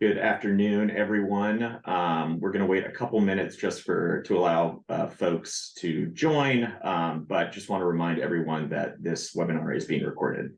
Good afternoon, everyone. We're going to wait a couple minutes just to allow folks to join, but just want to remind everyone that this webinar is being recorded.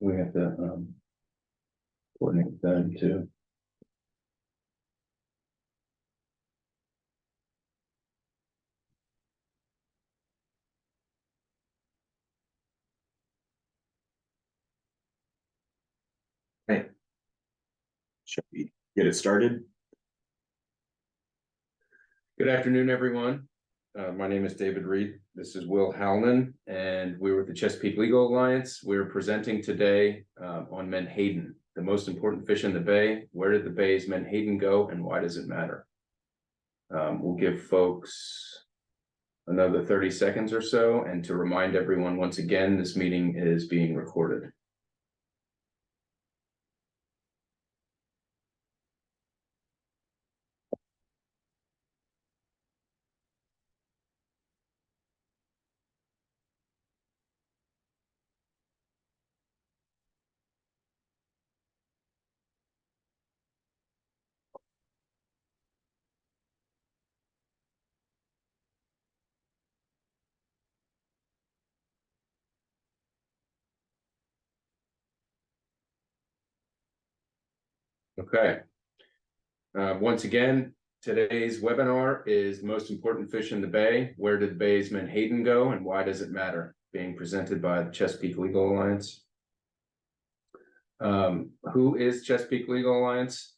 We have to coordinate them too. Okay. Shall we get it started? Good afternoon, everyone. My name is David Reed. This is Will Halnon, and we're with the Chesapeake Legal Alliance. We're presenting today on Menhaden, the most important fish in the bay. Where did the bay's Menhaden go, and why does it matter? We'll give folks another 30 seconds or so, and to remind everyone once again, this meeting is being recorded. Okay. Once again, today's webinar is most important fish in the bay. Where did the bay's Menhaden go, and why does it matter? Being presented by the Chesapeake Legal Alliance. Who is Chesapeake Legal Alliance?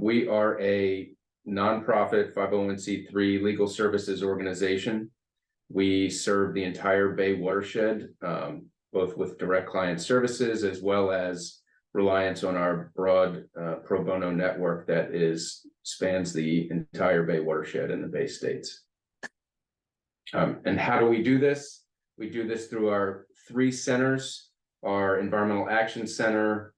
We are a nonprofit 501c3 legal services organization. We serve the entire Bay watershed, both with direct client services as well as reliance on our broad pro bono network that spans the entire Bay watershed in the Bay states. And how do we do this? We do this through our 3 centers. Our Environmental Action Center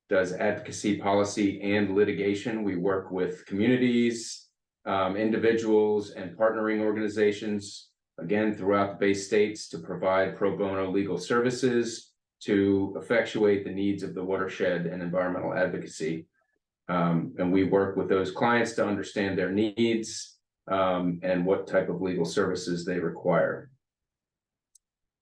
does advocacy, policy, and litigation. We work with communities, individuals, and partnering organizations, again, throughout the Bay states to provide pro bono legal services to effectuate the needs of the watershed and environmental advocacy. And we work with those clients to understand their needs and what type of legal services they require.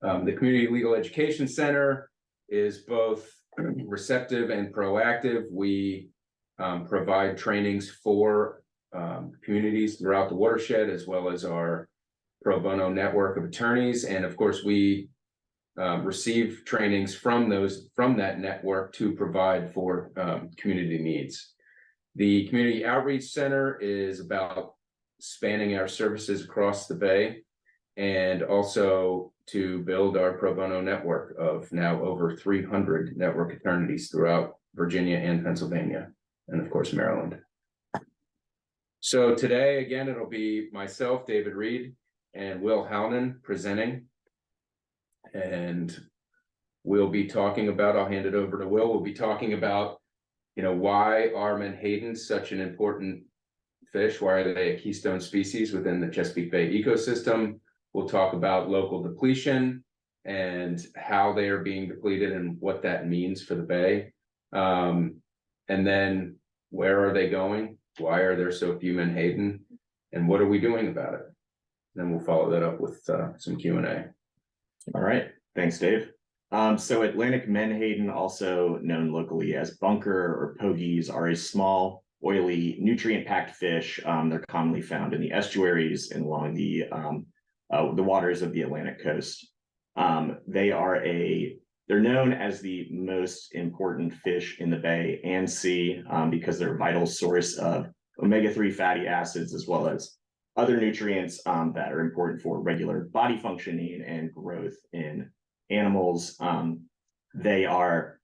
The Community Legal Education Center is both receptive and proactive. We provide trainings for communities throughout the watershed, as well as our pro bono network of attorneys. And of course, we receive trainings from that network to provide for community needs. The Community Outreach Center is about spanning our services across the Bay, and also to build our pro bono network of now over 300 network attorneys throughout Virginia and Pennsylvania, and of course, Maryland. So today, again, it'll be myself, David Reed, and Will Halnon presenting. And we'll be talking about, I'll hand it over to Will, we'll be talking about, why are Menhadens such an important fish? Why are they a keystone species within the Chesapeake Bay ecosystem? We'll talk about local depletion and how they are being depleted and what that means for the Bay. And then where are they going? Why are there so few Menhaden? And what are we doing about it? then we'll follow that up with some Q&A. All right, thanks, Dave. So Atlantic menhaden, also known locally as bunker or pogies, are a small, oily, nutrient-packed fish. They're commonly found in the estuaries and along the waters of the Atlantic coast. They're known as the most important fish in the bay and sea because they're a vital source of omega-3 fatty acids, as well as other nutrients that are important for regular body functioning and growth in animals. They are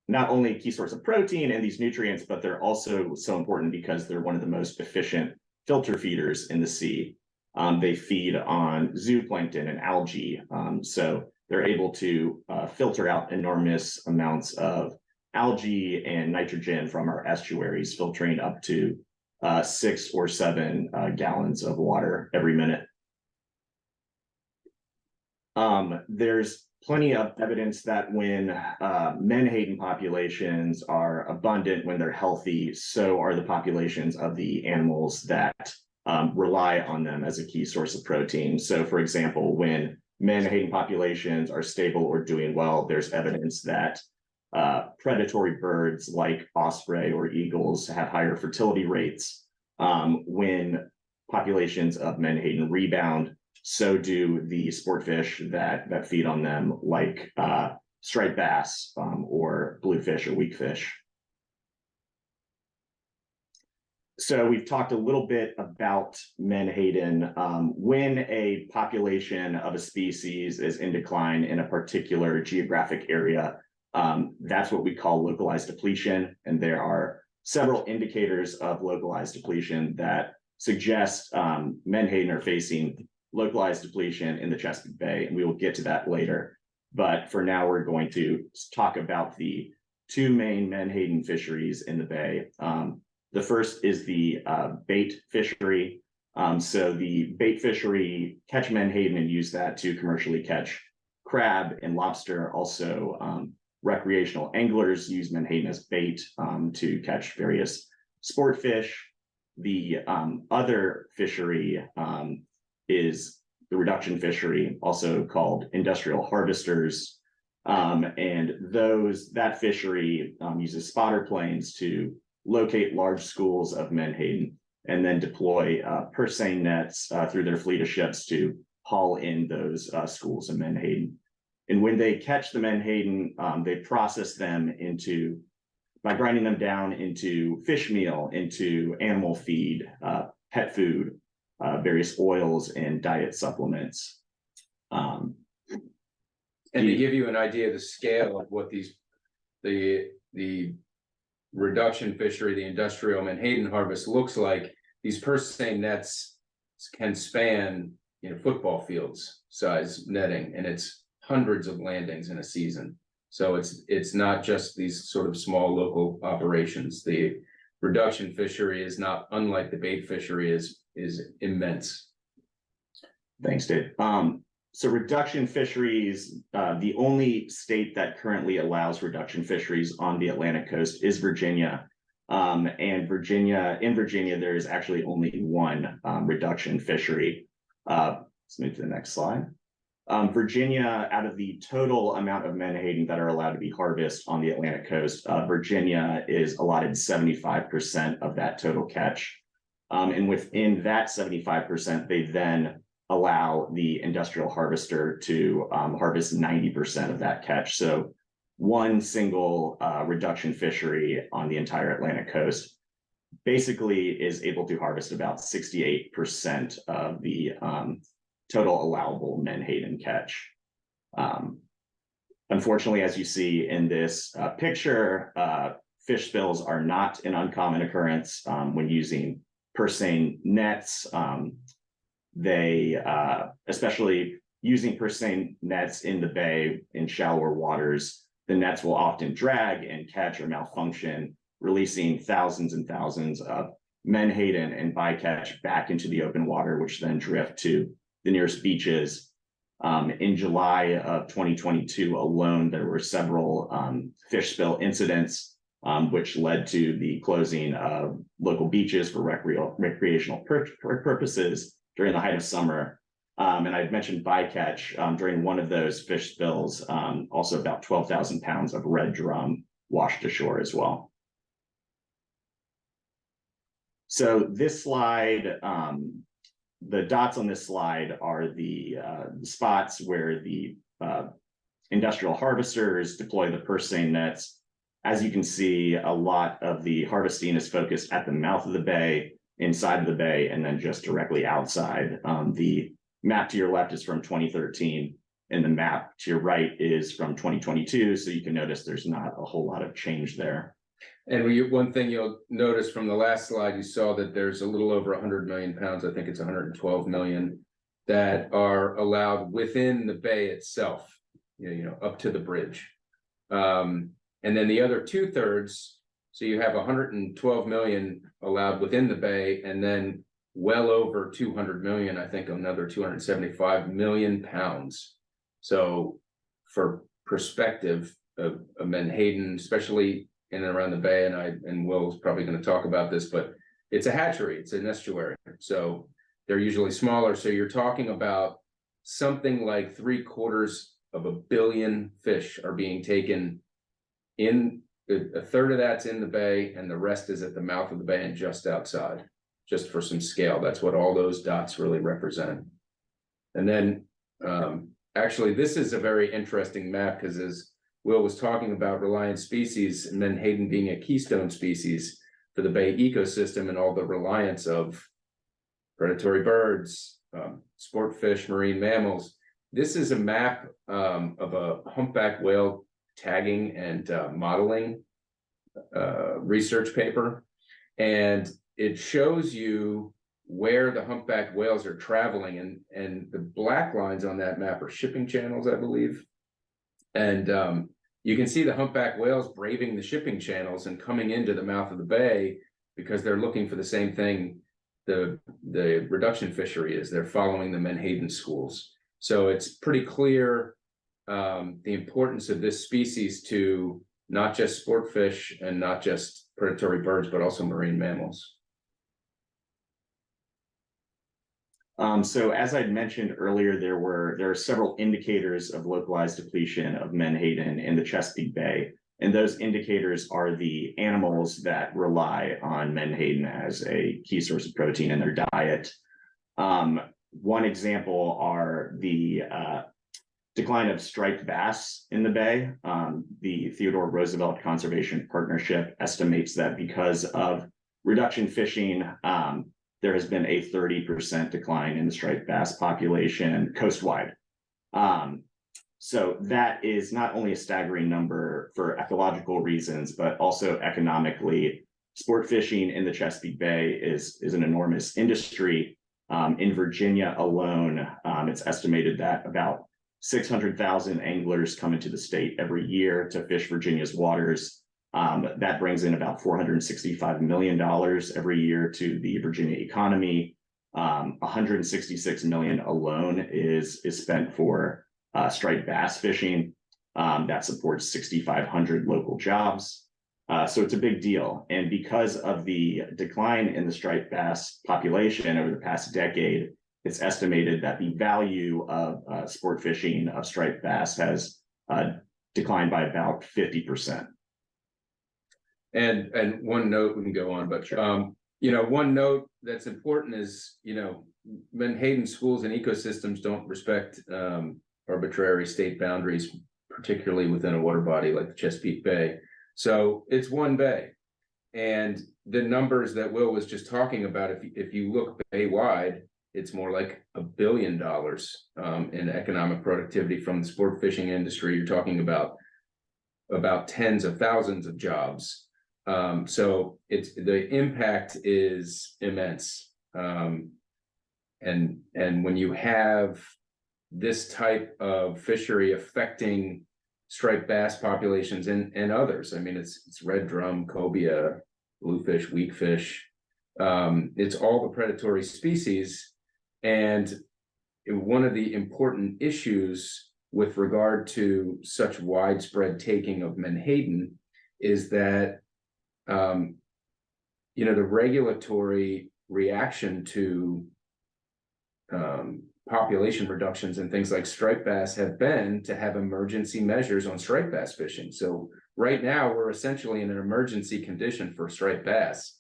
not only a key source of protein and these nutrients, but they're also so important because they're one of the most efficient filter feeders in the sea. They feed on zooplankton and algae, so they're able to filter out enormous amounts of algae and nitrogen from our estuaries, filtering up to 6 or 7 gallons of water every minute. There's plenty of evidence that when menhaden populations are abundant, when they're healthy, so are the populations of the animals that rely on them as a key source of protein. So, for example, when menhaden populations are stable or doing well, there's evidence that predatory birds like osprey or eagles have higher fertility rates. When populations of menhaden rebound, so do the sport fish that feed on them, like striped bass or bluefish or weakfish. So we've talked a little bit about menhaden. When a population of a species is in decline in a particular geographic area, that's what we call localized depletion. And there are several indicators of localized depletion that suggest menhaden are facing localized depletion in the Chesapeake Bay, and we will get to that later. But for now, we're going to talk about the 2 main menhaden fisheries in the bay. The first is the bait fishery. So the bait fishery catch menhaden and use that to commercially catch crab and lobster. Also, recreational anglers use menhaden as bait to catch various sport fish. The other fishery is the reduction fishery, also called industrial harvesters. And that fishery uses spotter planes to locate large schools of menhaden and then deploy purse seine nets through their fleet of ships to haul in those schools of menhaden. And when they catch the menhaden, they process them by grinding them down into fish meal, into animal feed, pet food, various oils and diet supplements. And to give you an idea of the scale of what the reduction fishery, the industrial menhaden harvest looks like, these purse seine nets can span, football fields size netting, and it's hundreds of landings in a season. So it's not just these sort of small local operations. The reduction fishery is not unlike the bait fishery, is immense. Thanks, Dave. So reduction fisheries, the only state that currently allows reduction fisheries on the Atlantic coast is Virginia. And in Virginia, there is actually only one reduction fishery. Let's move to the next slide. Virginia, out of the total amount of menhaden that are allowed to be harvested on the Atlantic coast, Virginia is allotted 75% of that total catch. And within that 75%, they then allow the industrial harvester to harvest 90% of that catch. So one single reduction fishery on the entire Atlantic coast basically is able to harvest about 68% of the total allowable menhaden catch. Unfortunately, as you see in this picture, fish spills are not an uncommon occurrence when using purse seine nets. Especially using purse seine nets in the bay in shallower waters, the nets will often drag and catch or malfunction, releasing thousands and thousands of menhaden and bycatch back into the open water, which then drift to the nearest beaches. In July of 2022 alone, there were several fish spill incidents, which led to the closing of local beaches for recreational purposes, during the height of summer. And I'd mentioned bycatch during one of those fish spills, also about 12,000 pounds of red drum washed ashore as well. So this slide, the dots on this slide are the spots where the industrial harvesters deploy the purse seine nets. As you can see, a lot of the harvesting is focused at the mouth of the bay, inside of the bay, and then just directly outside. The map to your left is from 2013, and the map to your right is from 2022. So you can notice there's not a whole lot of change there. And one thing you'll notice from the last slide, you saw that there's a little over 100 million pounds, I think it's 112 million, that are allowed within the bay itself, up to the bridge. And then the other 2/3, so you have 112 million allowed within the bay, and then well over 200 million, I think another 275 million pounds. So for perspective, of Menhaden, especially in and around the bay, and Will's probably going to talk about this, but it's a hatchery, it's an estuary, so they're usually smaller. So you're talking about something like 750 million fish are being taken in. A third of that's in the bay, and the rest is at the mouth of the bay and just outside. Just for some scale, that's what all those dots really represent. And then actually this is a very interesting map, because as Will was talking about reliant species, and Menhaden being a keystone species for the bay ecosystem and all the reliance of predatory birds, sport fish, marine mammals. This is a map of a humpback whale tagging and modeling research paper. And it shows you where the humpback whales are traveling. And the black lines on that map are shipping channels, I believe. And you can see the humpback whales braving the shipping channels and coming into the mouth of the bay, because they're looking for the same thing the reduction fishery is. They're following the Menhaden schools. So it's pretty clear the importance of this species to not just sport fish and not just predatory birds, but also marine mammals. So as I'd mentioned earlier, there are several indicators of localized depletion of Menhaden in the Chesapeake Bay, and those indicators are the animals that rely on Menhaden as a key source of protein in their diet. One example are the decline of striped bass in the bay. The Theodore Roosevelt Conservation Partnership estimates that because of reduction fishing, there has been a 30% decline in the striped bass population coastwide. So that is not only a staggering number for ecological reasons, but also economically. Sport fishing in the Chesapeake Bay is an enormous industry. In Virginia alone, it's estimated that about 600,000 anglers come into the state every year to fish Virginia's waters. That brings in about $465 million every year to the Virginia economy. 166 million alone is spent for striped bass fishing. That supports 6,500 local jobs. So it's a big deal. And because of the decline in the striped bass population over the past decade, it's estimated that the value of sport fishing of striped bass has declined by about 50%. And one note, we can go on, but one note that's important is, Menhaden schools and ecosystems don't respect arbitrary state boundaries, particularly within a water body like the Chesapeake Bay. So it's one bay, and the numbers that Will was just talking about, if you look bay-wide, it's more like $1 billion in economic productivity from the sport fishing industry. You're talking about tens of thousands of jobs. So the impact is immense. And when you have this type of fishery affecting striped bass populations and others, I mean, it's red drum, cobia, bluefish, weakfish, it's all the predatory species. And one of the important issues with regard to such widespread taking of Menhaden is that the regulatory reaction to population reductions and things like striped bass have been to have emergency measures on striped bass fishing. So right now, we're essentially in an emergency condition for striped bass,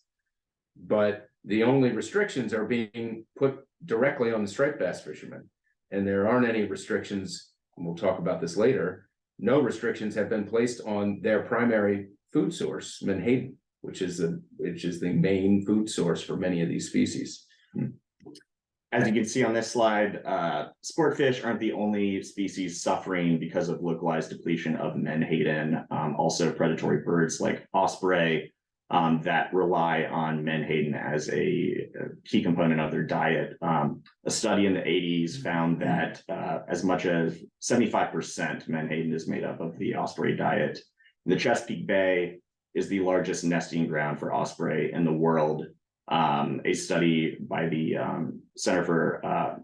but the only restrictions are being put directly on the striped bass fishermen. And there aren't any restrictions, and we'll talk about this later, no restrictions have been placed on their primary food source, Menhaden, which is the main food source for many of these species. As you can see on this slide, sport fish aren't the only species suffering because of localized depletion of menhaden. Also predatory birds like osprey that rely on menhaden as a key component of their diet. A study in the 80s found that as much as 75% menhaden is made up of the osprey diet. The Chesapeake Bay is the largest nesting ground for osprey in the world. A study by the Center for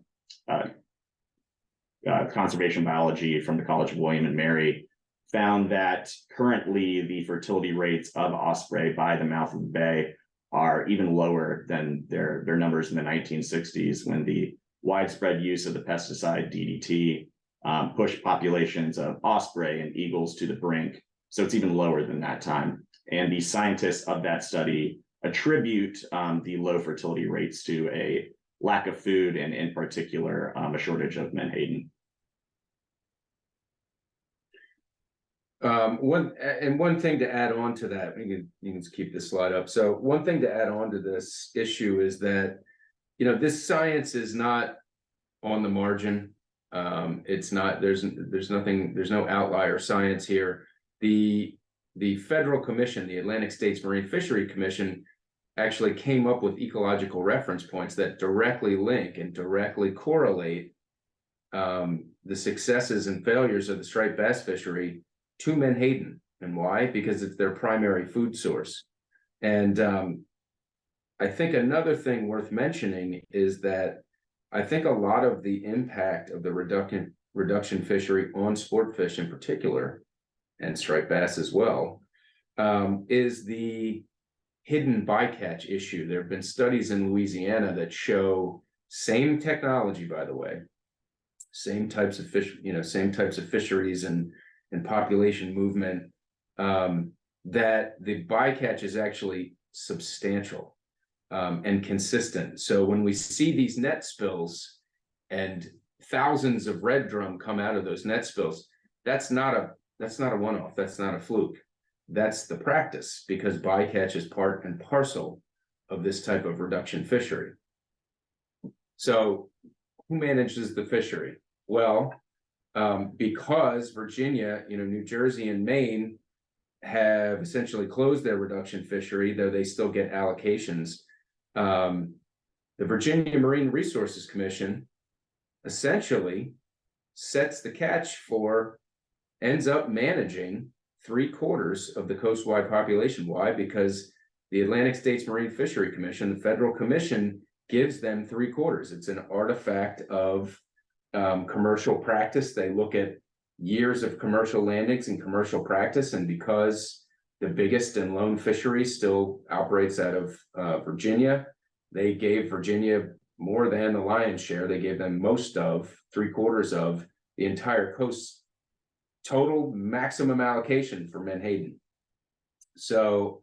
Conservation Biology from the College of William and Mary found that currently the fertility rates of osprey by the mouth of the bay are even lower than their numbers in the 1960s, when the widespread use of the pesticide DDT pushed populations of osprey and eagles to the brink. So it's even lower than that time. And the scientists of that study attribute the low fertility rates to a lack of food, and in particular, a shortage of menhaden. One thing to add on to that, you can keep this slide up. So one thing to add on to this issue is that, this science is not on the margin. It's not, there's no outlier science here. The federal commission, the Atlantic States Marine Fishery Commission, actually came up with ecological reference points that directly link and directly correlate the successes and failures of the striped bass fishery to menhaden. And why? Because it's their primary food source. And I think another thing worth mentioning is that I think a lot of the impact of the reduction fishery on sport fish in particular, and striped bass as well, is the hidden bycatch issue. There have been studies in Louisiana that show, same technology, by the way, same types of fish, same types of fisheries and population movement, that the bycatch is actually substantial and consistent. So when we see these net spills and thousands of red drum come out of those net spills, that's not a one-off, that's not a fluke. That's the practice, because bycatch is part and parcel of this type of reduction fishery. So who manages the fishery? Well, because Virginia, New Jersey and Maine have essentially closed their reduction fishery, though they still get allocations. The Virginia Marine Resources Commission essentially sets the catch for, ends up managing 3/4 of the coastwide population. Why? Because the Atlantic States Marine Fishery Commission, the federal commission, gives them 3/4. It's an artifact of commercial practice. They look at years of commercial landings and commercial practice, and because the biggest and lone fishery still operates out of Virginia, they gave Virginia more than the lion's share. They gave them most of, 3/4 of the entire coast total maximum allocation for menhaden. So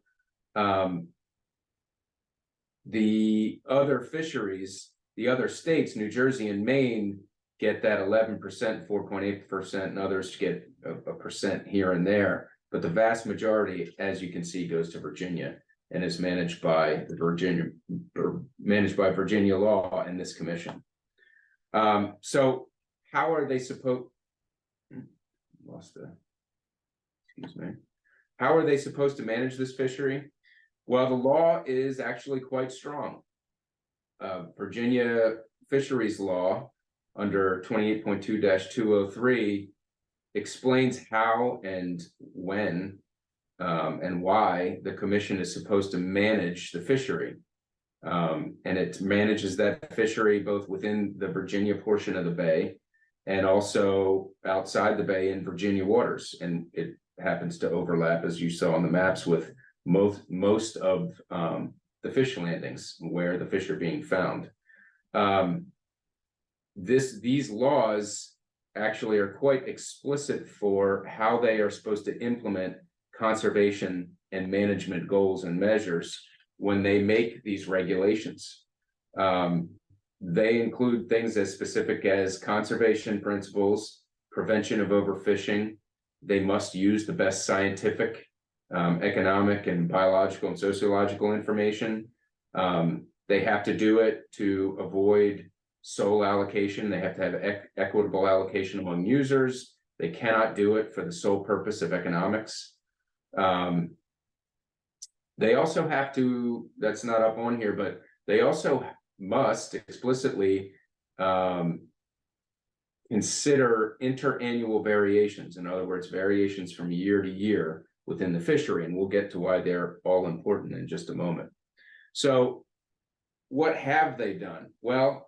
the other fisheries, the other states, New Jersey and Maine, get that 11%, 4.8%, and others get a percent here and there. But the vast majority, as you can see, goes to Virginia and is managed by Virginia law and this commission. So how are they supposed? How are they supposed to manage this fishery? Well, the law is actually quite strong. Virginia fisheries law under 28.2-203 explains how and when and why the commission is supposed to manage the fishery. And it manages that fishery both within the Virginia portion of the bay and also outside the bay in Virginia waters. And it happens to overlap, as you saw on the maps, with most of the fish landings where the fish are being found. these laws actually are quite explicit for how they are supposed to implement conservation and management goals and measures when they make these regulations. They include things as specific as conservation principles, prevention of overfishing. They must use the best scientific, economic and biological and sociological information. They have to do it to avoid sole allocation. They have to have equitable allocation among users. They cannot do it for the sole purpose of economics. They also have to, that's not up on here, but they also must explicitly consider interannual variations. In other words, variations from year to year within the fishery, and we'll get to why they're all important in just a moment. So what have they done? Well,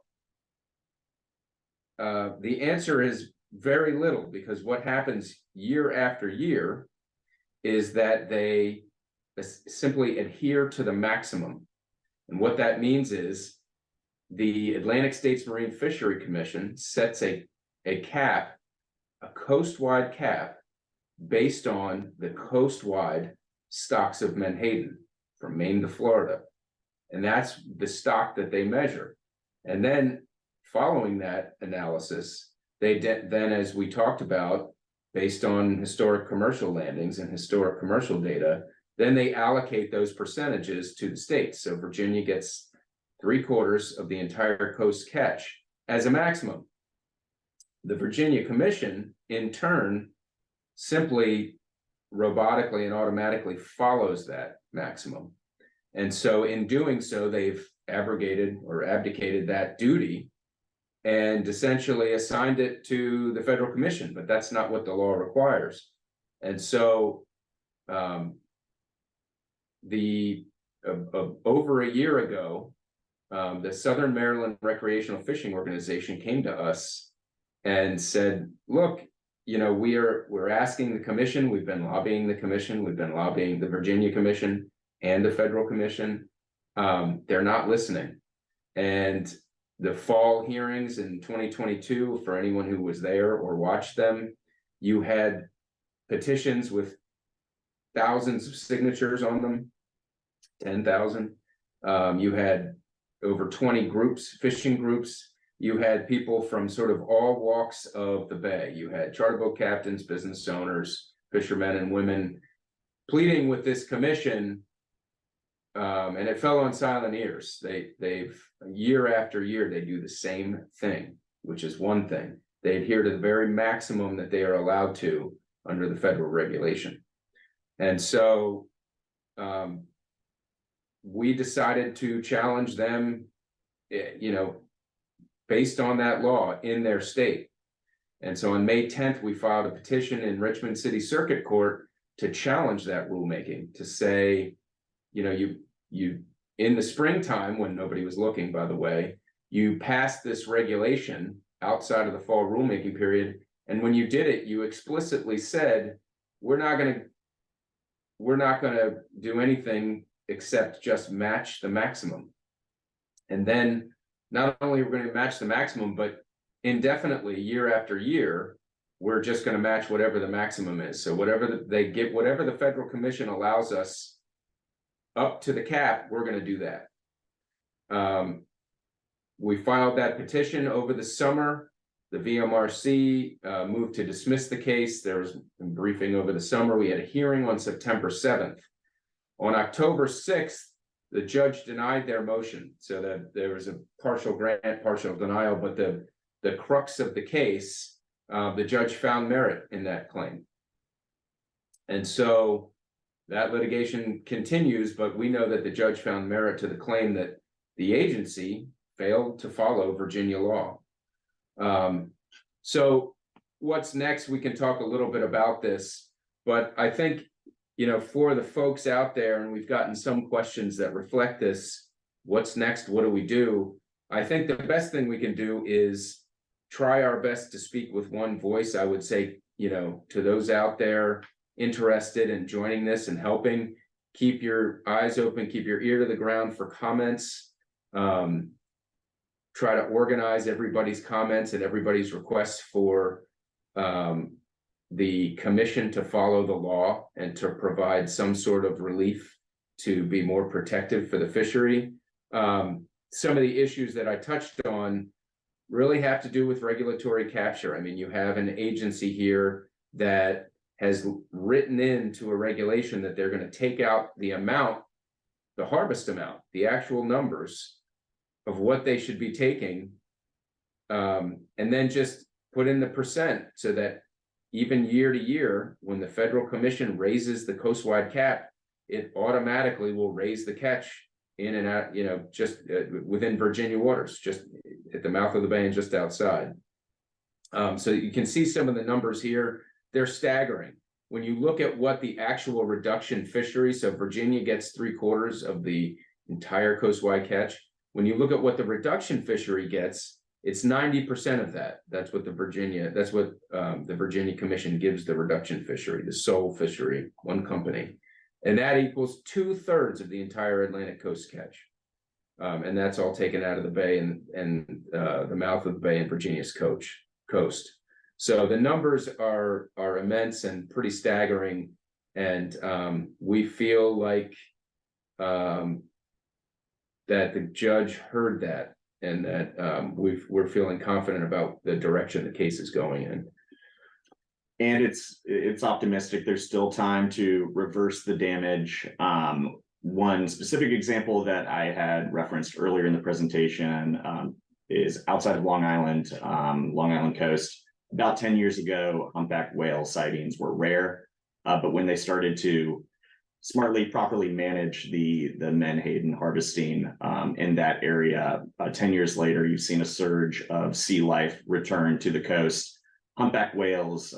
the answer is very little, because what happens year after year is that they simply adhere to the maximum. And what that means is the Atlantic States Marine Fishery Commission sets a cap, a coast-wide cap, based on the coast-wide stocks of Menhaden from Maine to Florida. And that's the stock that they measure. And then following that analysis, they then, as we talked about, based on historic commercial landings and historic commercial data, then they allocate those percentages to the states. So Virginia gets 3/4 of the entire coast catch as a maximum. The Virginia Commission, in turn, simply robotically and automatically follows that maximum. And so in doing so, they've abrogated or abdicated that duty and essentially assigned it to the federal commission, but that's not what the law requires. And so over a year ago, the Southern Maryland Recreational Fishing Organization came to us and said, look, you know, we're asking the commission, we've been lobbying the commission, we've been lobbying the Virginia Commission and the federal commission. They're not listening. And the fall hearings in 2022, for anyone who was there or watched them, you had petitions with thousands of signatures on them, 10,000. You had over 20 groups, fishing groups. You had people from sort of all walks of the bay. You had charter boat captains, business owners, fishermen and women pleading with this commission, and it fell on silent ears. They've year after year, they do the same thing, which is one thing. They adhere to the very maximum that they are allowed to under the federal regulation. And so we decided to challenge them, you know, based on that law in their state. And so on May 10th, we filed a petition in Richmond City Circuit Court to challenge that rulemaking, to say, you know, you in the springtime, when nobody was looking, by the way, you passed this regulation outside of the fall rulemaking period. And when you did it, you explicitly said, we're not going to do anything except just match the maximum. And then not only are we going to match the maximum, but indefinitely, year after year, we're just going to match whatever the maximum is. So whatever they get, whatever the federal commission allows us up to the cap, we're going to do that. We filed that petition over the summer. The VMRC moved to dismiss the case. There was a briefing over the summer. We had a hearing on September 7th. On October 6th, the judge denied their motion, so that there was a partial grant, partial denial, but the crux of the case, the judge found merit in that claim. And so that litigation continues, but we know that the judge found merit to the claim that the agency failed to follow Virginia law. So what's next? We can talk a little bit about this, but I think, you know, for the folks out there, and we've gotten some questions that reflect this, what's next? What do we do? I think the best thing we can do is try our best to speak with one voice. I would say, you know, to those out there interested in joining this and helping, keep your eyes open, keep your ear to the ground for comments. try to organize everybody's comments and everybody's requests for the commission to follow the law and to provide some sort of relief to be more protective for the fishery. Some of the issues that I touched on really have to do with regulatory capture. I mean, you have an agency here that has written into a regulation that they're going to take out the amount, the harvest amount, the actual numbers of what they should be taking, and then just put in the percent so that even year to year, when the federal commission raises the coastwide cap, it automatically will raise the catch in and out, you know, just within Virginia waters, just at the mouth of the bay and just outside. So you can see some of the numbers here. They're staggering. When you look at what the actual reduction fishery, so Virginia gets 3/4 of the entire coastwide catch. When you look at what the reduction fishery gets, it's 90% of that. That's what the Virginia Commission gives the reduction fishery, the sole fishery, one company. And that equals 2/3 of the entire Atlantic coast catch. And that's all taken out of the bay and the mouth of the bay and Virginia's coast. So the numbers are immense and pretty staggering. And we feel like that the judge heard that, and that we're feeling confident about the direction the case is going in. And it's optimistic. There's still time to reverse the damage. One specific example that I had referenced earlier in the presentation is outside of Long Island coast. About 10 years ago, humpback whale sightings were rare, but when they started to smartly, properly manage the Menhaden harvesting in that area, 10 years later, you've seen a surge of sea life return to the coast. Humpback whales,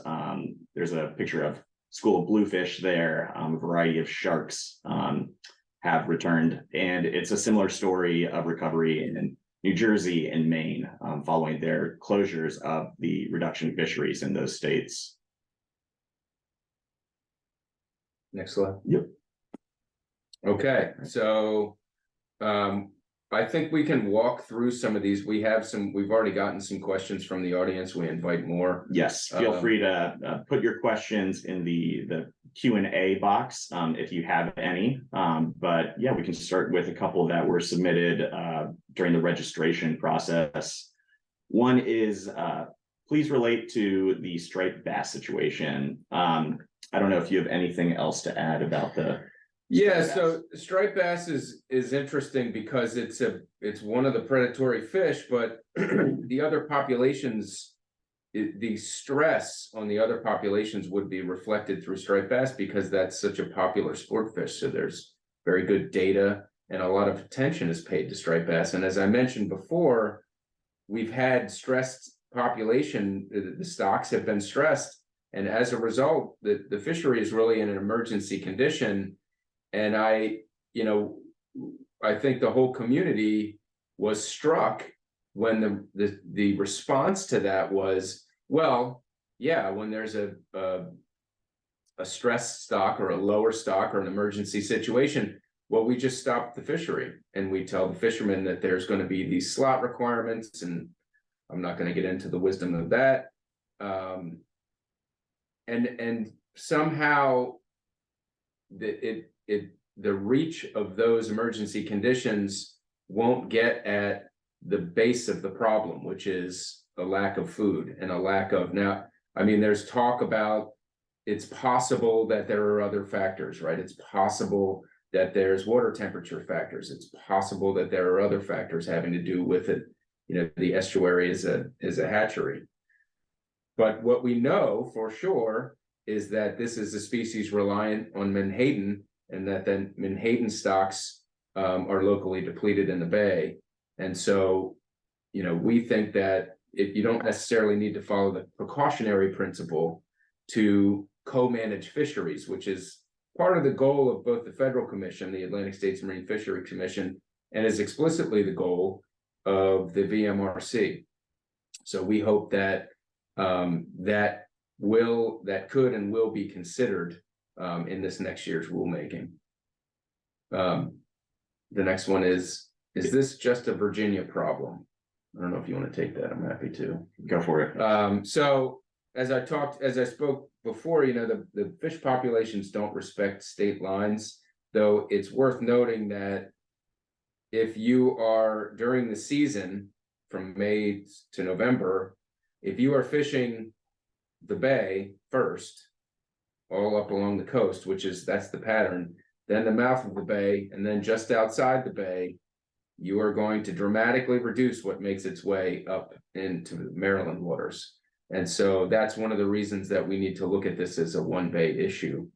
there's a picture of school of bluefish there, a variety of sharks have returned, and it's a similar story of recovery in New Jersey and Maine following their closures of the reduction fisheries in those states. Next slide. Yep. Okay, so I think we can walk through some of these. We've already gotten some questions from the audience. We invite more. Yes, feel free to put your questions in the Q&A box if you have any. But yeah, we can start with a couple that were submitted during the registration process. One is, please relate to the striped bass situation. I don't know if you have anything else to add about the. Yeah, so striped bass is interesting because it's one of the predatory fish, but the other populations, the stress on the other populations would be reflected through striped bass because that's such a popular sport fish. So there's very good data and a lot of attention is paid to striped bass. And as I mentioned before, we've had stressed population, the stocks have been stressed. And as a result, the fishery is really in an emergency condition. And I think the whole community was struck when the response to that was, well, yeah, when there's a stressed stock or a lower stock or an emergency situation, well, we just stop the fishery and we tell the fishermen that there's going to be these slot requirements, and I'm not going to get into the wisdom of that. And somehow the reach of those emergency conditions won't get at the base of the problem, which is a lack of food and a lack of, now, I mean, there's talk about it's possible that there are other factors, right? It's possible that there's water temperature factors. It's possible that there are other factors having to do with it. You know, the estuary is a hatchery. But what we know for sure is that this is a species reliant on Menhaden, and that then Menhaden stocks are locally depleted in the bay. And so, you know, we think that you don't necessarily need to follow the precautionary principle to co-manage fisheries, which is part of the goal of both the federal commission, the Atlantic States Marine Fishery Commission, and is explicitly the goal of the VMRC. So we hope that that could and will be considered in this next year's rulemaking. The next one is this just a Virginia problem? I don't know if you want to take that. I'm happy to. Go for it. So as I spoke before, the fish populations don't respect state lines, though it's worth noting that if you are during the season from May to November, if you are fishing the bay first, all up along the coast, that's the pattern, then the mouth of the bay, and then just outside the bay, you are going to dramatically reduce what makes its way up into Maryland waters. And so that's one of the reasons that we need to look at this as a one bay issue.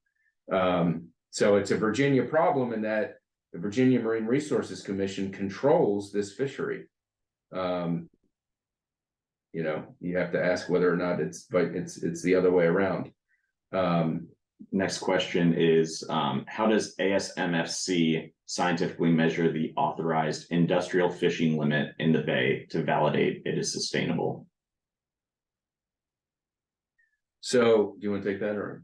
So it's a Virginia problem in that the Virginia Marine Resources Commission controls this fishery. You have to ask whether or not it's the other way around. Next question is, how does ASMFC scientifically measure the authorized industrial fishing limit in the bay to validate it is sustainable? So do you want to take that, or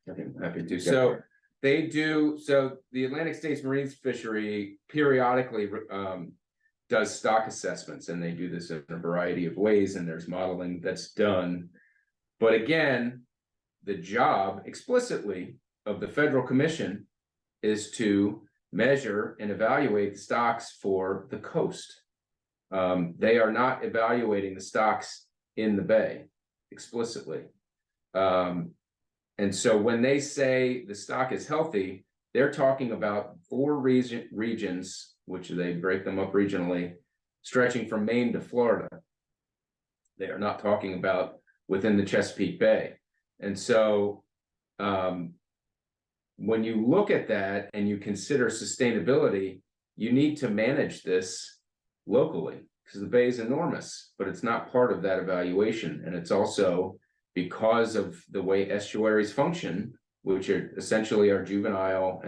I'm happy to? So they do. So the Atlantic States Marine Fishery periodically does stock assessments, and they do this in a variety of ways, and there's modeling that's done. But again, the job explicitly of the federal commission is to measure and evaluate the stocks for the coast. They are not evaluating the stocks in the bay explicitly. And so when they say the stock is healthy, they're talking about 4 regions, which they break them up regionally, stretching from Maine to Florida. They are not talking about within the Chesapeake Bay. And so when you look at that and you consider sustainability, you need to manage this locally, because the bay is enormous, but it's not part of that evaluation. And it's also because of the way estuaries function, which are essentially our juvenile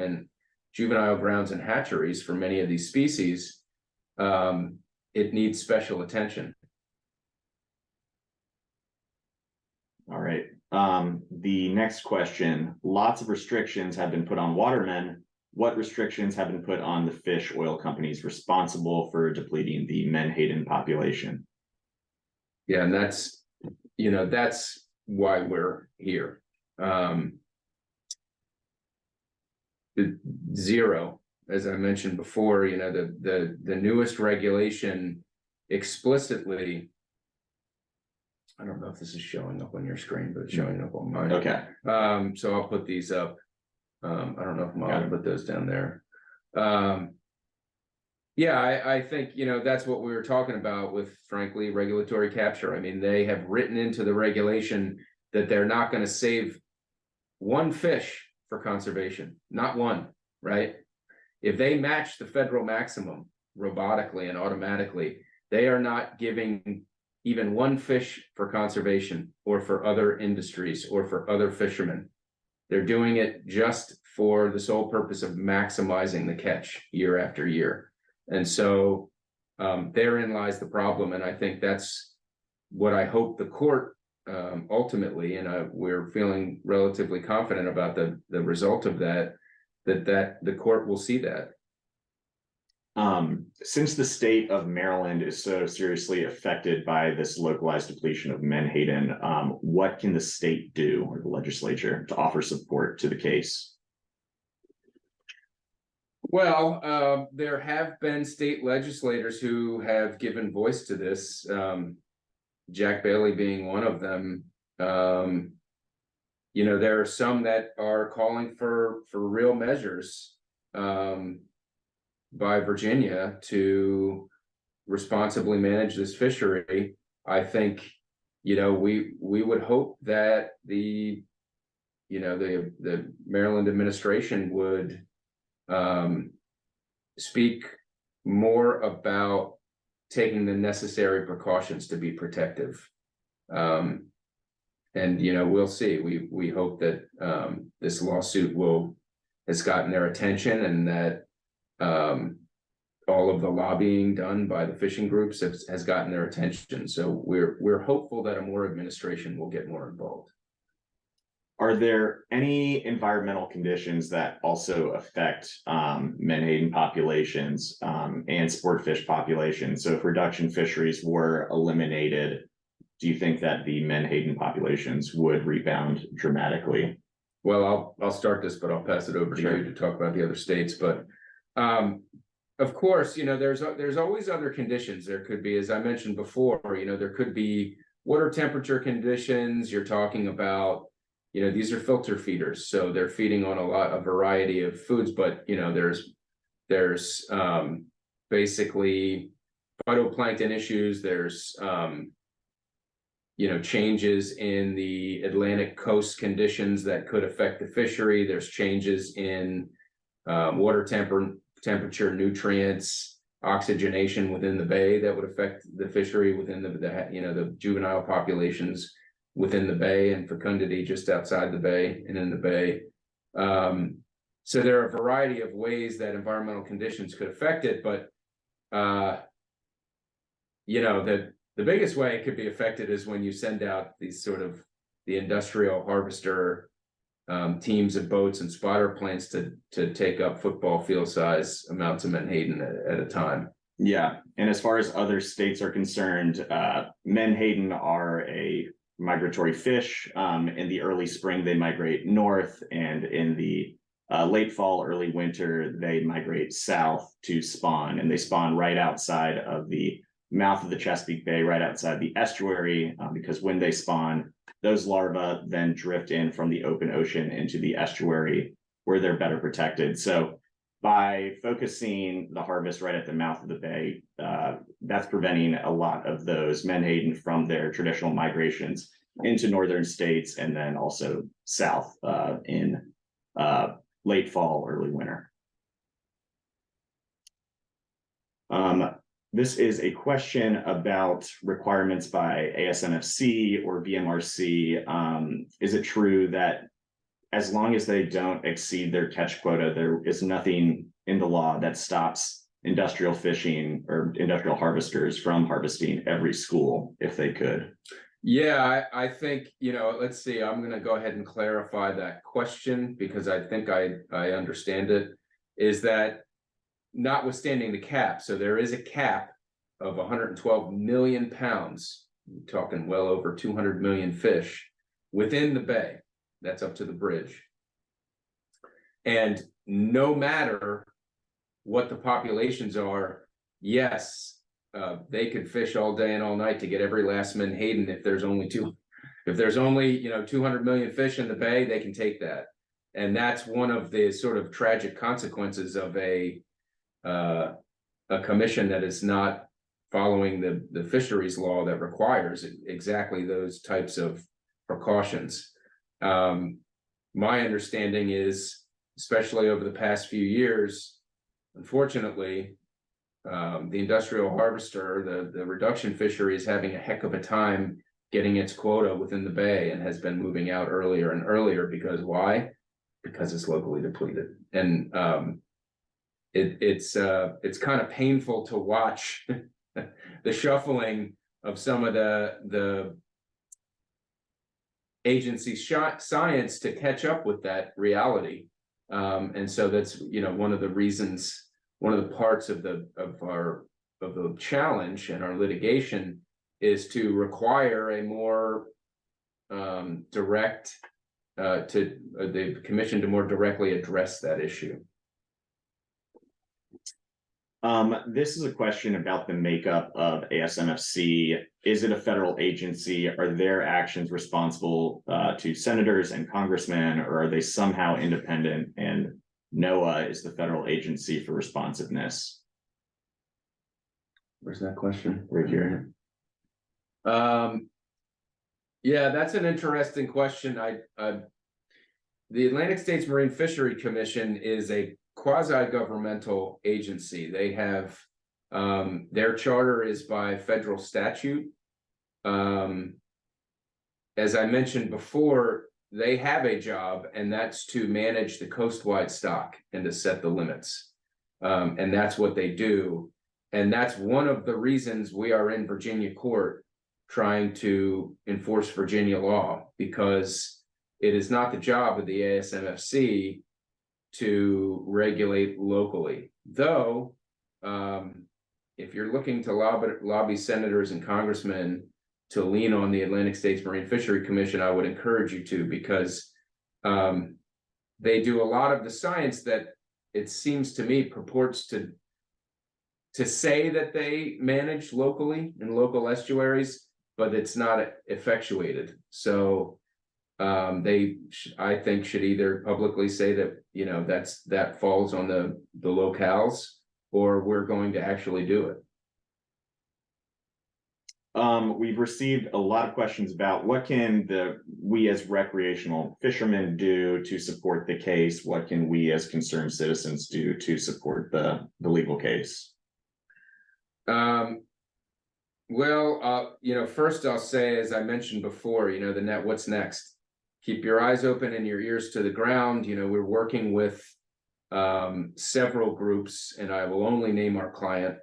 grounds and hatcheries for many of these species, it needs special attention. All right. The next question, lots of restrictions have been put on watermen. What restrictions have been put on the fish oil companies responsible for depleting the Menhaden population? Yeah, and that's why we're here. Zero, as I mentioned before, the newest regulation explicitly, I don't know if this is showing up on your screen, but it's showing up on mine. Okay. So I'll put these up. I don't know if I'll put those down there. Yeah, I think, that's what we were talking about with, frankly, regulatory capture. I mean, they have written into the regulation that they're not going to save one fish for conservation, not one, right? If they match the federal maximum robotically and automatically, they are not giving even one fish for conservation or for other industries or for other fishermen. They're doing it just for the sole purpose of maximizing the catch year after year. And so therein lies the problem. And I think that's what I hope the court ultimately, and we're feeling relatively confident about the result of that the court will see that. Since the state of Maryland is so seriously affected by this localized depletion of Menhaden, what can the state do, or the legislature, to offer support to the case? Well, there have been state legislators who have given voice to this, Jack Bailey being one of them. There are some that are calling for real measures by Virginia to responsibly manage this fishery. I think, we would hope that the Maryland administration would speak more about taking the necessary precautions to be protective. And we'll see. We hope that this lawsuit has gotten their attention, and that all of the lobbying done by the fishing groups has gotten their attention. So we're hopeful that a Moore administration will get more involved. Are there any environmental conditions that also affect menhaden populations and sport fish populations? So if reduction fisheries were eliminated, do you think that the menhaden populations would rebound dramatically? Well, I'll start this, but I'll pass it over to Sure. you to talk about the other states. But of course, there's always other conditions. There could be, as I mentioned before, there could be water temperature conditions. You're talking about, these are filter feeders, so they're feeding on a variety of foods. But there's basically phytoplankton issues. There's changes in the Atlantic coast conditions that could affect the fishery. There's changes in water temperature, nutrients, oxygenation within the bay that would affect the fishery within the juvenile populations within the bay, and fecundity just outside the bay and in the bay. So there are a variety of ways that environmental conditions could affect it, but the biggest way it could be affected is when you send out these sort of the industrial harvester teams of boats and spotter planes to take up football field size amounts of menhaden at a time. Yeah, and as far as other states are concerned, menhaden are a migratory fish. In the early spring, they migrate north, and in the late fall, early winter, they migrate south to spawn, and they spawn right outside of the mouth of the Chesapeake Bay, right outside the estuary, because when they spawn, those larvae then drift in from the open ocean into the estuary where they're better protected. So by focusing the harvest right at the mouth of the bay, that's preventing a lot of those menhaden from their traditional migrations into northern states and then also south in late fall, early winter. This is a question about requirements by ASNFC or BMRC. Is it true that as long as they don't exceed their catch quota, there is nothing in the law that stops industrial fishing or industrial harvesters from harvesting every school if they could? Yeah, I think, let's see, I'm going to go ahead and clarify that question because I think I understand it, is that notwithstanding the cap, so there is a cap of 112 million pounds, we're talking well over 200 million fish within the bay. That's up to the bridge. And no matter what the populations are, yes, they could fish all day and all night to get every last menhaden. If there's only 200 million fish in the bay, they can take that. And that's one of the sort of tragic consequences of a commission that is not following the fisheries law that requires exactly those types of precautions. My understanding is, especially over the past few years, unfortunately, the industrial harvester, the reduction fishery is having a heck of a time getting its quota within the bay and has been moving out earlier and earlier. Because why? Because it's locally depleted. And it's kind of painful to watch the shuffling of some of the agency science to catch up with that reality. And so that's one of the reasons, one of the parts of the challenge and our litigation is to require a more direct to the commission to more directly address that issue. This is a question about the makeup of ASNFC. Is it a federal agency? Are their actions responsible to senators and congressmen, or are they somehow independent and NOAA is the federal agency for responsiveness? Where's that question? Right here. Yeah, that's an interesting question. The Atlantic States Marine Fishery Commission is a quasi-governmental agency. They have their charter is by federal statute. As I mentioned before, they have a job, and that's to manage the coastwide stock and to set the limits. And that's what they do. And that's one of the reasons we are in Virginia court trying to enforce Virginia law, because it is not the job of the ASMFC to regulate locally. Though, if you're looking to lobby senators and congressmen to lean on the Atlantic States Marine Fishery Commission, I would encourage you to, because they do a lot of the science that it seems to me purports to say that they manage locally in local estuaries, but it's not effectuated. So I think should either publicly say that, you know, that falls on the locales, or we're going to actually do it. We've received a lot of questions about what can we as recreational fishermen do to support the case? What can we as concerned citizens do to support the legal case? Well, you know, first I'll say, as I mentioned before, you know, what's next? Keep your eyes open and your ears to the ground. You know, we're working with several groups, and I will only name our client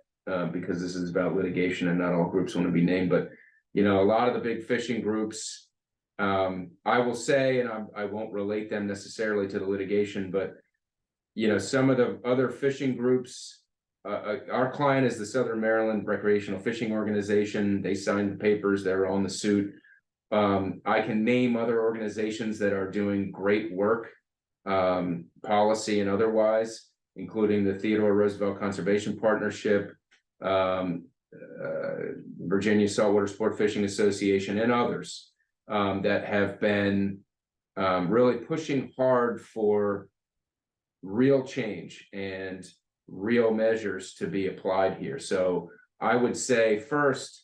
because this is about litigation and not all groups want to be named. But, you know, a lot of the big fishing groups, I will say, and I won't relate them necessarily to the litigation, but, you know, some of the other fishing groups, our client is the Southern Maryland Recreational Fishing Organization. They signed the papers, they're on the suit. I can name other organizations that are doing great work, policy and otherwise, including the Theodore Roosevelt Conservation Partnership, Virginia Saltwater Sport Fishing Association, and others that have been really pushing hard for real change and real measures to be applied here. So I would say first,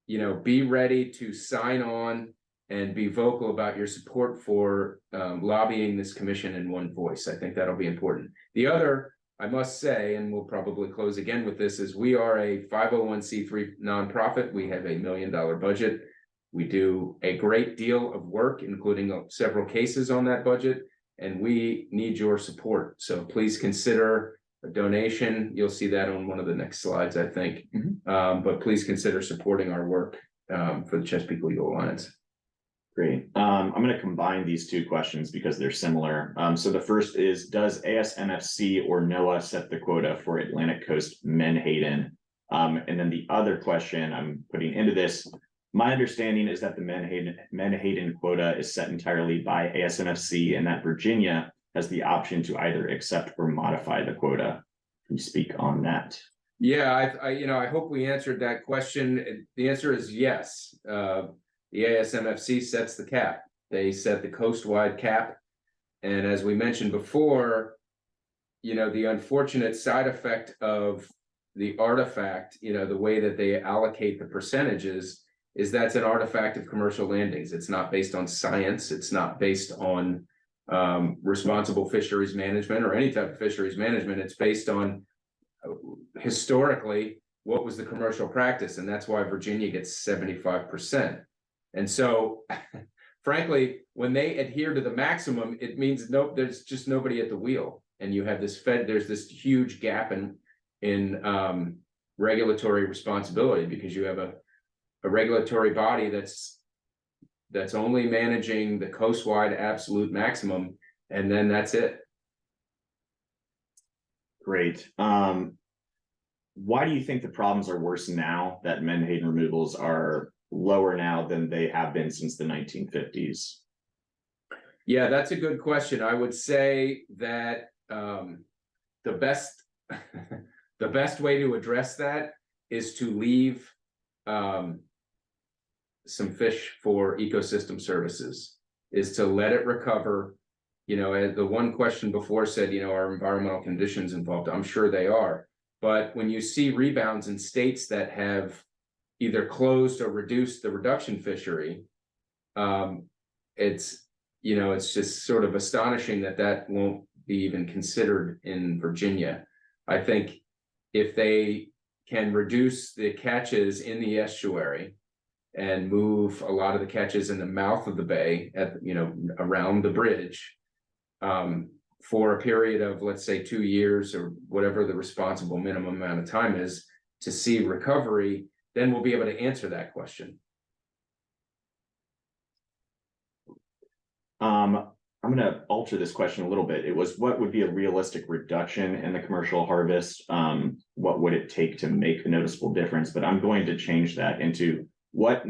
you know, be ready to sign on and be vocal about your support for lobbying this commission in one voice. I think that'll be important. The other, I must say, and we'll probably close again with this, is we are a 501c3 nonprofit. We have $1 million budget. We do a great deal of work, including several cases on that budget, and we need your support. So please consider a donation. You'll see that on one of the next slides, I think. But please consider supporting our work for the Chesapeake Legal Alliance. Great. I'm going to combine these two questions because they're similar. So the first is, does ASMFC or NOAA set the quota for Atlantic Coast Menhaden? And then the other question I'm putting into this, my understanding is that the Menhaden quota is set entirely by ASMFC, and that Virginia has the option to either accept or modify the quota. Can you speak on that? Yeah, I hope we answered that question. The answer is yes. The ASMFC sets the cap. They set the coast-wide cap. And as we mentioned before, you know, the unfortunate side effect of the artifact, you know, the way that they allocate the percentages, is that's an artifact of commercial landings. It's not based on science. It's not based on responsible fisheries management or any type of fisheries management. It's based on historically what was the commercial practice, and that's why Virginia gets 75%. And so, frankly, when they adhere to the maximum, it means there's just nobody at the wheel, and you have there's this huge gap in regulatory responsibility, because you have a regulatory body that's only managing the coast-wide absolute maximum, and then that's it. Great. Why do you think the problems are worse now that menhaden removals are lower now than they have been since the 1950s? Yeah, that's a good question. I would say that the best way to address that is to leave some fish for ecosystem services, is to let it recover. You know, as the one question before said, you know, are environmental conditions involved? I'm sure they are. But when you see rebounds in states that have either closed or reduced the reduction fishery, it's just sort of astonishing that won't be even considered in Virginia. I think if they can reduce the catches in the estuary and move a lot of the catches in the mouth of the bay around the bridge, for a period of, let's say, 2 years or whatever the responsible minimum amount of time is to see recovery, then we'll be able to answer that question. I'm gonna alter this question a little bit. It was, what would be a realistic reduction in the commercial harvest? What would it take to make a noticeable difference? But I'm going to change that into what do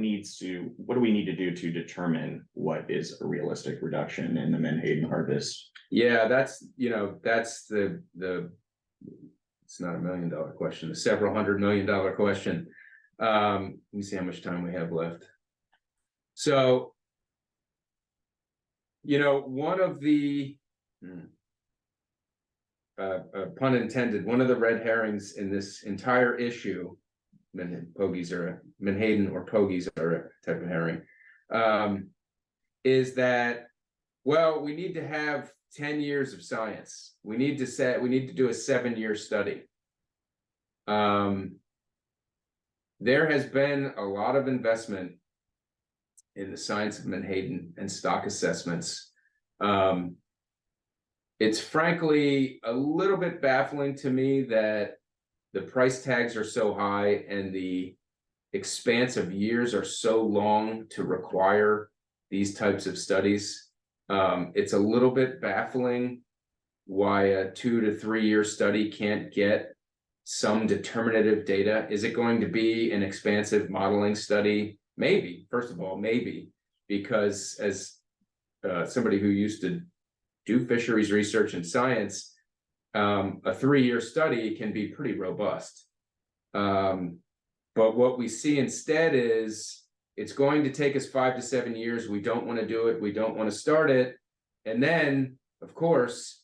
we need to do to determine what is a realistic reduction in the Menhaden harvest? Yeah, that's the it's not $1 million question, a several $100 million question. Let me see how much time we have left. So, one of the pun intended, one of the red herrings in this entire issue, Menhaden or pogies are a type of herring, is that, well, we need to have 10 years of science. We need to do a 7-year study. There has been a lot of investment in the science of Menhaden and stock assessments. It's frankly a little bit baffling to me that the price tags are so high and the expanse of years are so long to require these types of studies. It's a little bit baffling why a 2 to 3 year study can't get some determinative data. Is it going to be an expansive modeling study? Maybe, first of all, maybe, because as somebody who used to do fisheries research and science, a 3-year study can be pretty robust. But what we see instead is it's going to take us 5 to 7 years. We don't want to do it. We don't want to start it. And then, of course,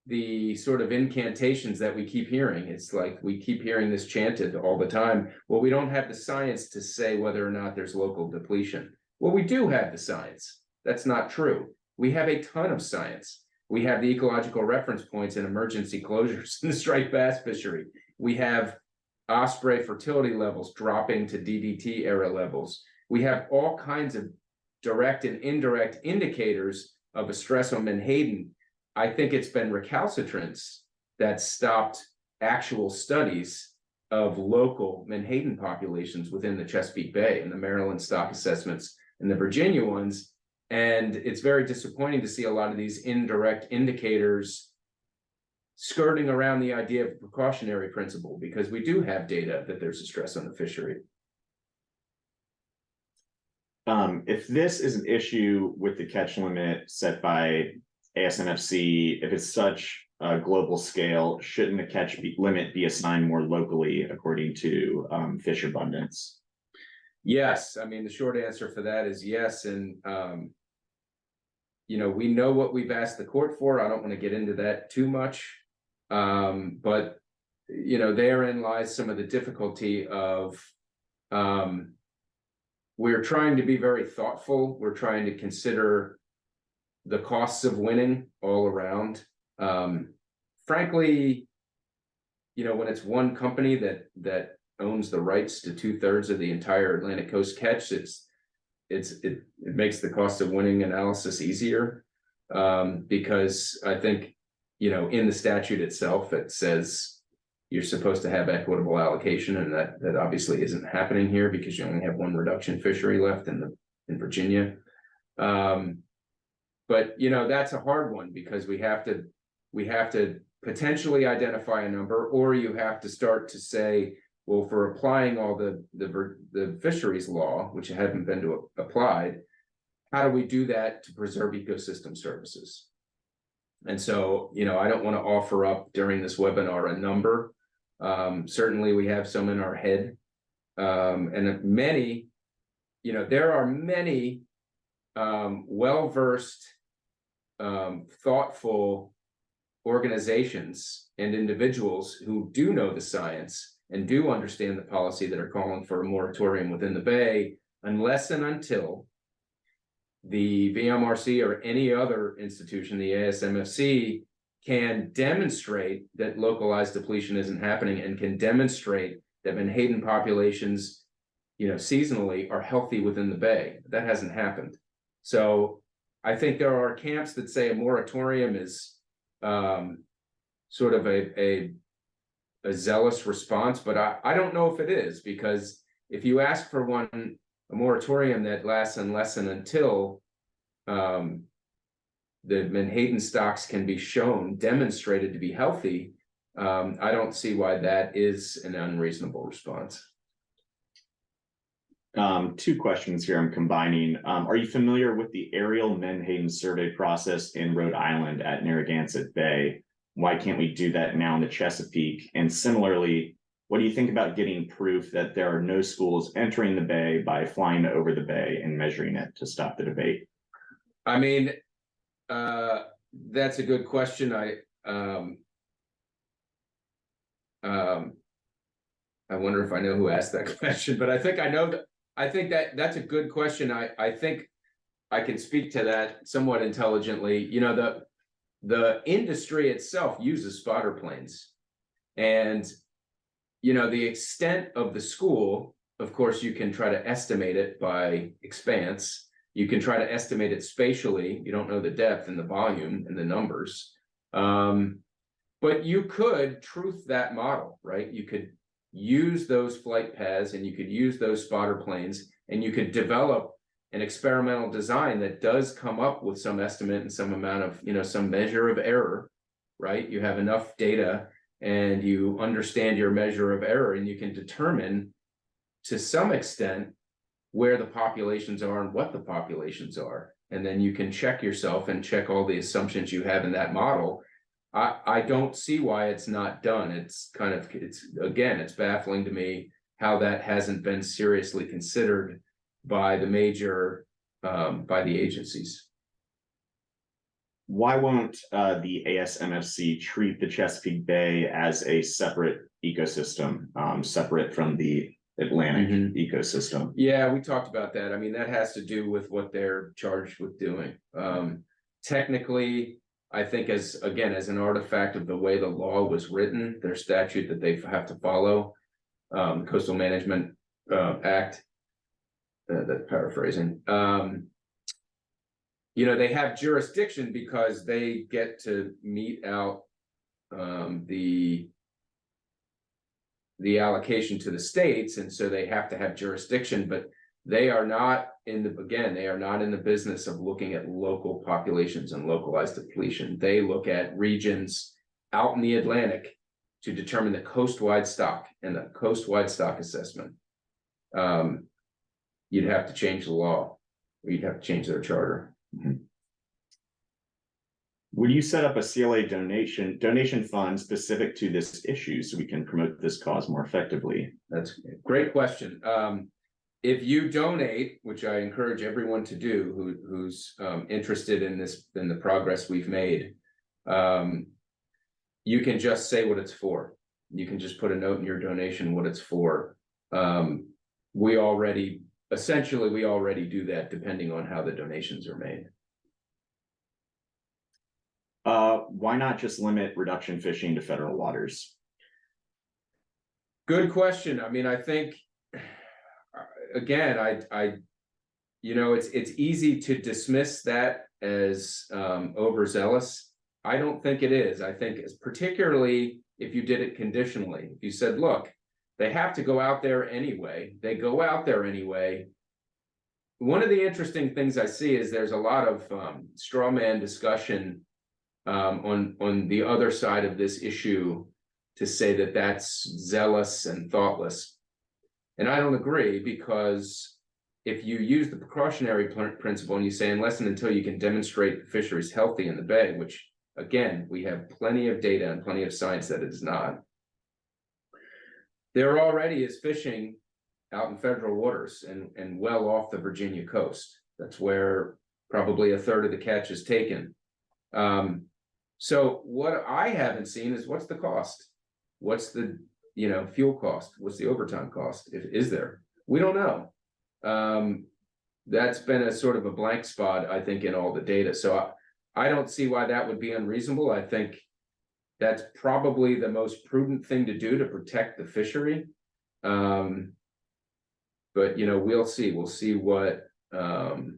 the sort of incantations that we keep hearing, it's like we keep hearing this chanted all the time. Well, we don't have the science to say whether or not there's local depletion. Well, we do have the science. That's not true. We have a ton of science. We have the ecological reference points and emergency closures in the striped bass fishery. We have osprey fertility levels dropping to DDT era levels. We have all kinds of direct and indirect indicators of a stress on Menhaden. I think it's been recalcitrance that stopped actual studies of local Menhaden populations within the Chesapeake Bay and the Maryland stock assessments and the Virginia ones. And it's very disappointing to see a lot of these indirect indicators skirting around the idea of precautionary principle, because we do have data that there's a stress on the fishery. If this is an issue with the catch limit set by ASMFC, if it's such a global scale, shouldn't the catch limit be assigned more locally according to fish abundance? Yes, I mean, the short answer for that is yes. And, we know what we've asked the court for. I don't want to get into that too much. But, therein lies some of the difficulty of, we're trying to be very thoughtful. We're trying to consider the costs of winning all around. Frankly, when it's one company that owns the rights to 2/3 of the entire Atlantic coast catch, it makes the cost of winning analysis easier, because I think in the statute itself it says you're supposed to have equitable allocation, and that obviously isn't happening here because you only have one reduction fishery left in Virginia. But that's a hard one, because we have to potentially identify a number, or you have to start to say, well, for applying all the fisheries law, which haven't been applied, how do we do that to preserve ecosystem services? And so, I don't want to offer up during this webinar a number. Certainly we have some in our head. And many, there are many well-versed, thoughtful organizations and individuals who do know the science and do understand the policy that are calling for a moratorium within the Bay, unless and until the VMRC or any other institution, the ASMFC, can demonstrate that localized depletion isn't happening and can demonstrate that Menhaden populations, seasonally are healthy within the Bay. That hasn't happened. So I think there are camps that say a moratorium is sort of a zealous response, but I don't know if it is, because if you ask for a moratorium that lasts unless and until the Menhaden stocks can be shown, demonstrated to be healthy, I don't see why that is an unreasonable response. Two questions here I'm combining. Are you familiar with the aerial Menhaden survey process in Rhode Island at Narragansett Bay? Why can't we do that now in the Chesapeake? And similarly, what do you think about getting proof that there are no schools entering the bay by flying over the bay and measuring it to stop the debate? I mean, that's a good question. I wonder if I know who asked that question, but I think I know that. I think that's a good question. I think I can speak to that somewhat intelligently. You know, the industry itself uses spotter planes, and you know, the extent of the school, of course, you can try to estimate it by expanse. You can try to estimate it spatially. You don't know the depth and the volume and the numbers. But you could truth that model, right? You could use those flight paths and you could use those spotter planes, and you could develop an experimental design that does come up with some estimate and some amount of, you know, some measure of error, right? You have enough data and you understand your measure of error, and you can determine to some extent where the populations are and what the populations are. And then you can check yourself and check all the assumptions you have in that model. I don't see why it's not done. It's kind of, it's baffling to me how that hasn't been seriously considered by the major, by the agencies. Why won't the ASMFC treat the Chesapeake Bay as a separate ecosystem, separate from the Atlantic ecosystem? Yeah, we talked about that. I mean, that has to do with what they're charged with doing. Technically, I think as an artifact of the way the law was written, their statute that they have to follow, Coastal Management Act, that's paraphrasing. You know, they have jurisdiction because they get to mete out the allocation to the states, and so they have to have jurisdiction, but they are not in the business of looking at local populations and localized depletion. They look at regions out in the Atlantic to determine the coastwide stock and the coastwide stock assessment. You'd have to change the law, or you'd have to change their charter. Would you set up a CLA donation fund specific to this issue so we can promote this cause more effectively? That's a great question. If you donate, which I encourage everyone to do who's interested in the progress we've made, you can just say what it's for. You can just put a note in your donation what it's for. We already do that depending on how the donations are made. Why not just limit reduction fishing to federal waters? Good question. I mean, I think, again, you know, it's easy to dismiss that as overzealous. I don't think it is. I think it's particularly if you did it conditionally. If you said, look, they have to go out there anyway. They go out there anyway. One of the interesting things I see is there's a lot of straw man discussion on the other side of this issue to say that that's zealous and thoughtless. And I don't agree, because if you use the precautionary principle and you say, unless and until you can demonstrate the fishery is healthy in the bay, which again, we have plenty of data and plenty of science that it is not. There already is fishing out in federal waters and well off the Virginia coast. That's where probably a third of the catch is taken. So what I haven't seen is what's the cost? What's the, you know, fuel cost? What's the overtime cost? Is there? We don't know. That's been a sort of a blank spot, I think, in all the data. So I don't see why that would be unreasonable. I think that's probably the most prudent thing to do to protect the fishery. But, you know, we'll see. We'll see what the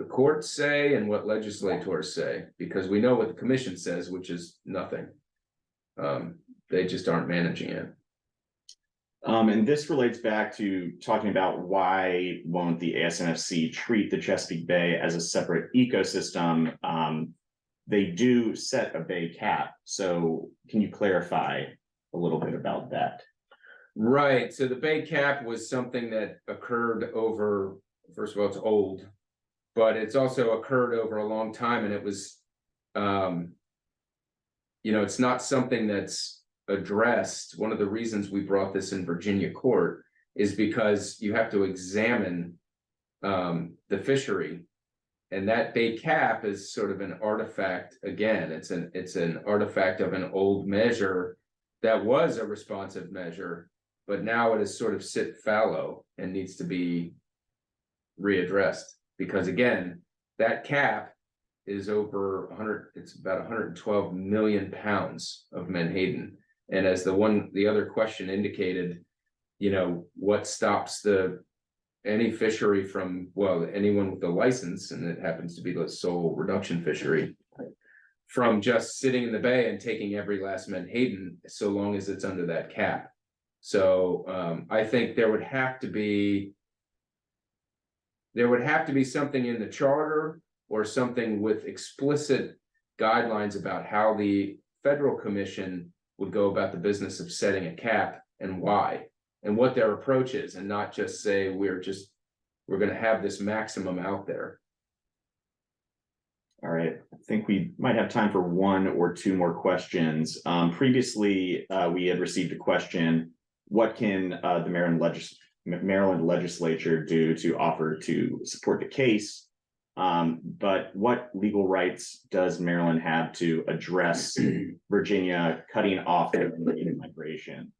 courts say and what legislators say, because we know what the commission says, which is nothing. They just aren't managing it. And this relates back to talking about why won't the ASMFC treat the Chesapeake Bay as a separate ecosystem? They do set a bay cap. So can you clarify a little bit about that? Right, so the bay cap was something that occurred over, first of all, it's old, but it's also occurred over a long time, and it was, it's not something that's addressed. One of the reasons we brought this in Virginia court is because you have to examine the fishery, and that bay cap is sort of an artifact. Again, it's an artifact of an old measure that was a responsive measure, but now it is sort of sit fallow and needs to be readdressed, because again, that cap is over 100, it's about 112 million pounds of menhaden. And as the other question indicated, what stops any fishery from, well, anyone with a license, and it happens to be the sole reduction fishery, from just sitting in the bay and taking every last menhaden, so long as it's under that cap. So I think there would have to be something in the charter, or something with explicit guidelines about how the federal commission would go about the business of setting a cap, and why, and what their approach is, and not just say we're going to have this maximum out there. All right, I think we might have time for one or two more questions. Previously, we had received a question: what can the Maryland legislature do to offer to support the case? But what legal rights does Maryland have to address Virginia cutting off their migration?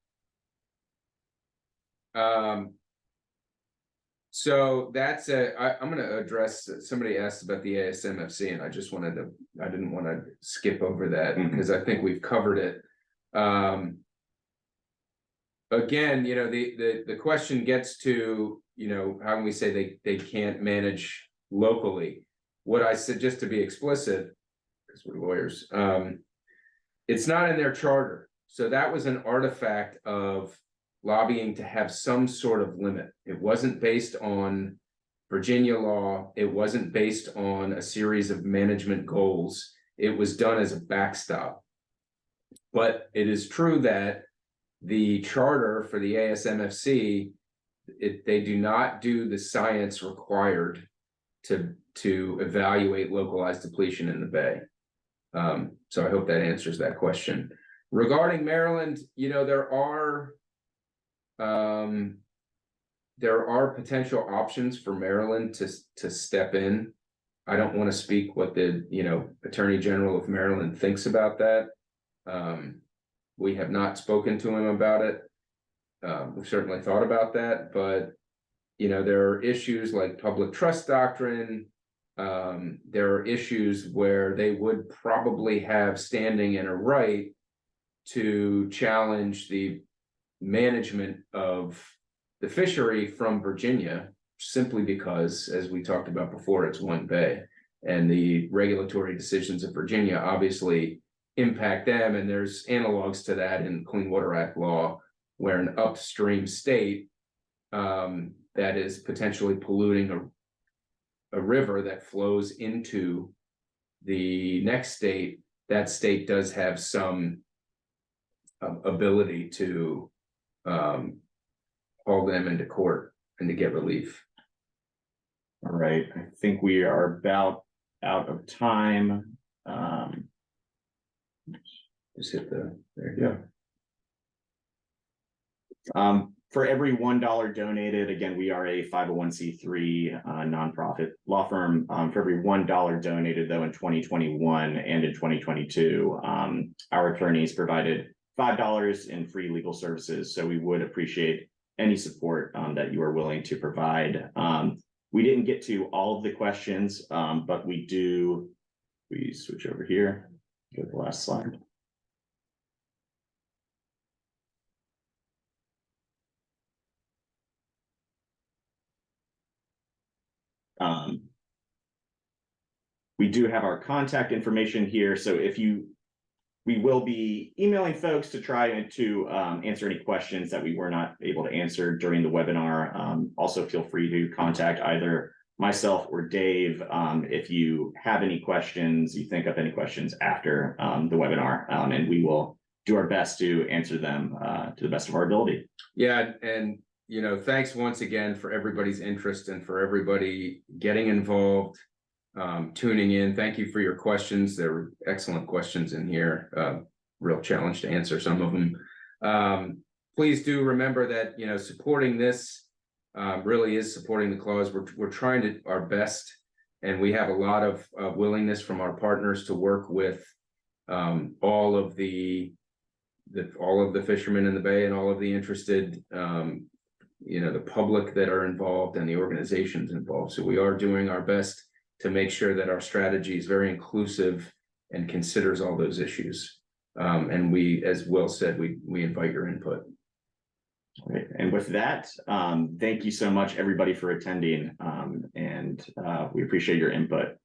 So that's I'm going to address, somebody asked about the ASMFC, and I didn't want to skip over that, because I think we've covered it. Again, the question gets to, how can we say they can't manage locally? What I said, just to be explicit, because we're lawyers, it's not in their charter. So that was an artifact of lobbying to have some sort of limit. It wasn't based on Virginia law. It wasn't based on a series of management goals. It was done as a backstop. But it is true that the charter for the ASMFC, they do not do the science required to evaluate localized depletion in the bay. So I hope that answers that question. Regarding Maryland, there are potential options for Maryland to step in. I don't want to speak what the Attorney General of Maryland thinks about that. We have not spoken to him about it. We've certainly thought about that, but there are issues like public trust doctrine. There are issues where they would probably have standing and a right to challenge the management of the fishery from Virginia, simply because, as we talked about before, it's one bay, and the regulatory decisions of Virginia obviously impact them. And there's analogs to that in Clean Water Act law, where an upstream state that is potentially polluting a river that flows into the next state, that state does have some ability to haul them into court and to get relief. All right, I think we are about out of time. Just hit there you go. For every $1 donated, again, we are a 501c3 nonprofit law firm. For every $1 donated, though, in 2021 and in 2022, our attorneys provided $5 in free legal services. So we would appreciate any support that you are willing to provide. We didn't get to all of the questions, but we switch over here, go to the last slide. We do have our contact information here. So if we we will be emailing folks to try to answer any questions that we were not able to answer during the webinar. Also, feel free to contact either myself or Dave if you have any questions, you think of any questions after the webinar, and we will do our best to answer them to the best of our ability. Yeah, and thanks once again for everybody's interest and for everybody getting involved, tuning in. Thank you for your questions. There were excellent questions in here. Real challenge to answer some of them. Please do remember that supporting this really is supporting the cause. We're trying to our best, and we have a lot of willingness from our partners to work with all of the fishermen in the bay and all of the interested the public that are involved and the organizations involved. So we are doing our best to make sure that our strategy is very inclusive and considers all those issues. And we, as Will said, we invite your input. All right. And with that, thank you so much, everybody, for attending. And we appreciate your input.